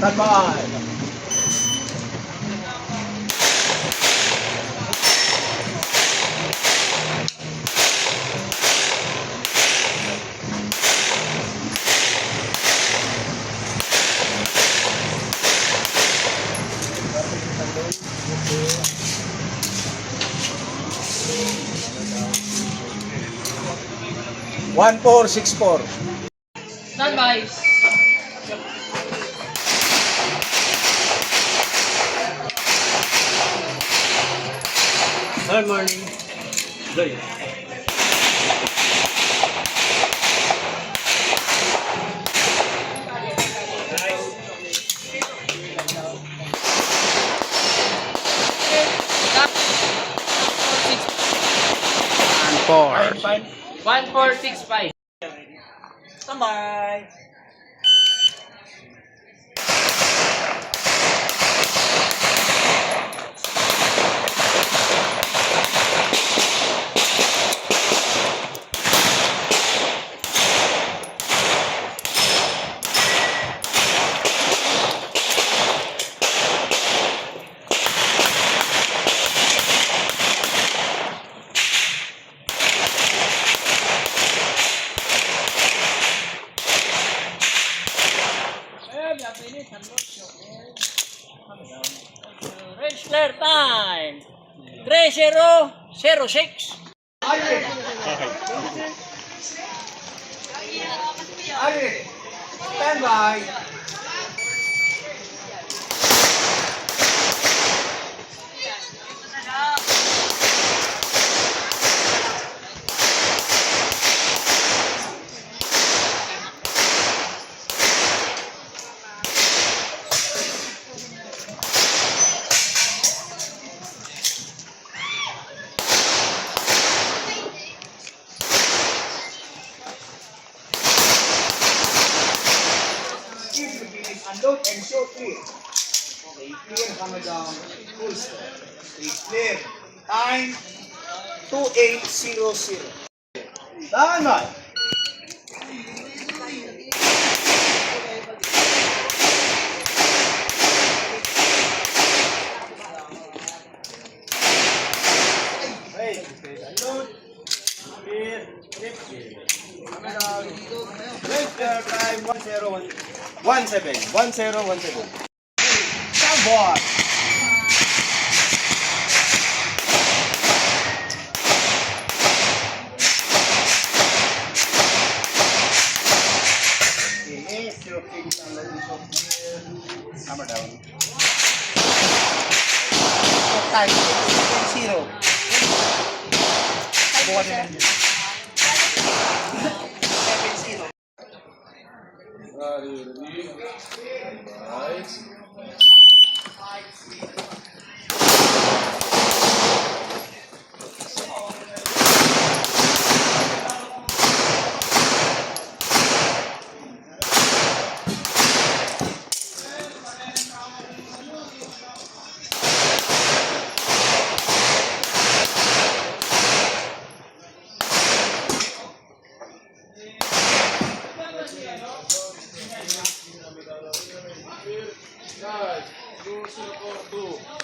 Stand by. One, 4, 6, 4. Stand by. Good morning. Good. Stop. 4. 1465. Stand by. Wrestler time. 3006. Ari. Stand by. Unload and show clear. Okay, clear, hammer down, full stop. Okay, clear. Time 2800. Stand by. Hey, unload. Clear, lift clear. Hammer down. Lift time 1017. Stand by. Yes, your things are letting go here. Hammer down. Time 0. Bukan ini. 7-0. Guys, 2-0-4-2.